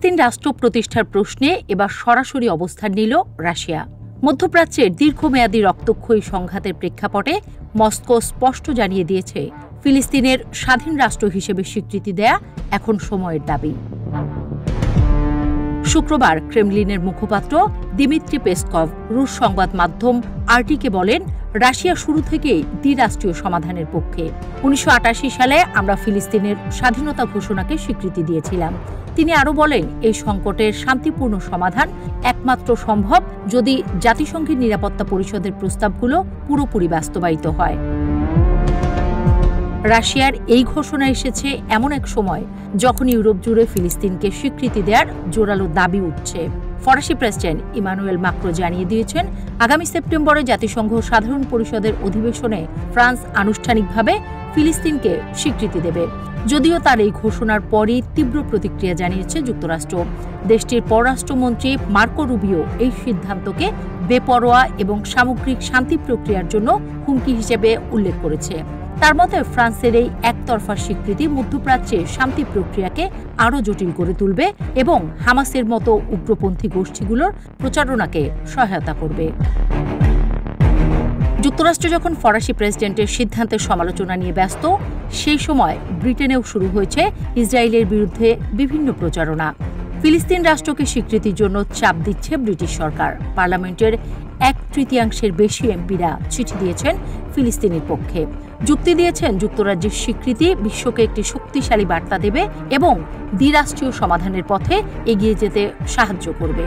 ফিলিস্তিন রাষ্ট্র প্রতিষ্ঠার প্রশ্নে এবার সরাসরি অবস্থান নিল রাশিয়া। মধ্যপ্রাচ্যের দীর্ঘমেয়াদী রক্তক্ষয়ী সংঘাতের প্রেক্ষাপটে মস্কো স্পষ্ট জানিয়ে দিয়েছে, ফিলিস্তিনের স্বাধীন রাষ্ট্র হিসেবে স্বীকৃতি দেয়া এখন সময়ের দাবি। শুক্রবার ক্রেমলিনের মুখপাত্র দিমিত্রি পেসকভ রুশ সংবাদ মাধ্যম আরটিকে বলেন, রাশিয়া শুরু থেকেই দ্বিরাষ্ট্রীয় সমাধানের পক্ষে। ১৯৮৮ সালে আমরা ফিলিস্তিনের স্বাধীনতা ঘোষণাকে স্বীকৃতি দিয়েছিলাম। তিনি আরও বলেন, এই সংকটের শান্তিপূর্ণ সমাধান একমাত্র সম্ভব যদি জাতিসংঘের নিরাপত্তা পরিষদের প্রস্তাবগুলো পুরোপুরি বাস্তবায়িত হয়। রাশিয়ার এই ঘোষণা এসেছে এমন এক সময় যখন ইউরোপ জুড়ে ফিলিস্তিনকে স্বীকৃতি দেওয়ার জোরালো দাবি উঠছে। ফরাসি প্রেসিডেন্ট ইমানুয়েল মাক্রো জানিয়ে দিয়েছেন, আগামী সেপ্টেম্বরে জাতিসংঘ সাধারণ পরিষদের অধিবেশনে ফ্রান্স আনুষ্ঠানিকভাবে ফিলিস্তিনকে স্বীকৃতি দেবে। যদিও তার এই ঘোষণার পরই তীব্র প্রতিক্রিয়া জানিয়েছে যুক্তরাষ্ট্র। দেশটির পররাষ্ট্রমন্ত্রী মার্কো রুবিও এই সিদ্ধান্তকে বেপরোয়া এবং সামগ্রিক শান্তি প্রক্রিয়ার জন্য হুমকি হিসেবে উল্লেখ করেছে। তার মতে, ফ্রান্সের এই একতরফা স্বীকৃতি মধ্যপ্রাচ্যে শান্তি প্রক্রিয়াকে আরও জটিল করে তুলবে এবং হামাসের মতো উগ্রপন্থী গোষ্ঠীগুলোর প্রচারণাকে সহায়তা করবে। যুক্তরাষ্ট্র যখন ফরাসি প্রেসিডেন্টের সিদ্ধান্তের সমালোচনা নিয়ে ব্যস্ত, সেই সময় ব্রিটেনেও শুরু হয়েছে ইসরায়েলের বিরুদ্ধে বিভিন্ন প্রচারণা। ফিলিস্তিন রাষ্ট্রকে স্বীকৃতির জন্য চাপ দিচ্ছে ব্রিটিশ সরকার। পার্লামেন্টের 1/3 বেশি এমপিরা চিঠি দিয়েছেন ফিলিস্তিনের পক্ষে। যুক্তি দিয়েছেন, যুক্তরাজ্যের স্বীকৃতি বিশ্বকে একটি শক্তিশালী বার্তা দেবে এবং দ্বিরাষ্ট্রীয় সমাধানের পথে এগিয়ে যেতে সাহায্য করবে।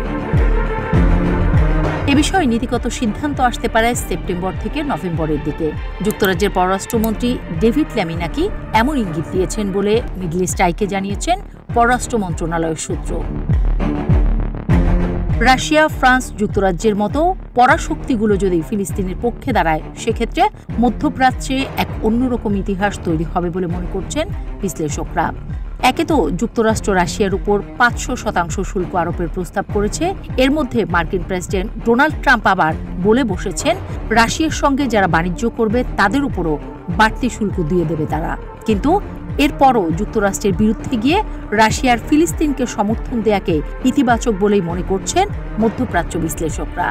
এ বিষয়ে নীতিগত সিদ্ধান্ত আসতে পারে সেপ্টেম্বর থেকে নভেম্বরের দিকে। যুক্তরাজ্যের পররাষ্ট্রমন্ত্রী ডেভিড ল্যামি নাকি এমন ইঙ্গিত দিয়েছেন বলে মিডল ইস্ট আইকে জানিয়েছেন পররাষ্ট্র মন্ত্রণালয়ের সূত্র। রাশিয়া, ফ্রান্স, যুক্তরাজ্যের মতো পরাশক্তিগুলো যদি ফিলিস্তিনের পক্ষে দাঁড়ায়, সেক্ষেত্রে মধ্যপ্রাচ্যে এক অন্যরকম ইতিহাস তৈরি হবে বলে মনে করছেন বিশ্লেষকরা। একে তো যুক্তরাষ্ট্র রাশিয়ার উপর ৫০০% শুল্ক আরোপের প্রস্তাব করেছে। এর মধ্যে মার্কিন প্রেসিডেন্ট ডোনাল্ড ট্রাম্প আবার বলে বসেছেন, রাশিয়ার সঙ্গে যারা বাণিজ্য করবে তাদের উপরও বাড়তি শুল্ক দিয়ে দেবে তারা। কিন্তু এরপরও যুক্তরাষ্ট্রের বিরুদ্ধে গিয়ে রাশিয়ার ফিলিস্তিনকে সমর্থন দেয়াকে ইতিবাচক বলেই মনে করছেন মধ্যপ্রাচ্য বিশ্লেষকরা।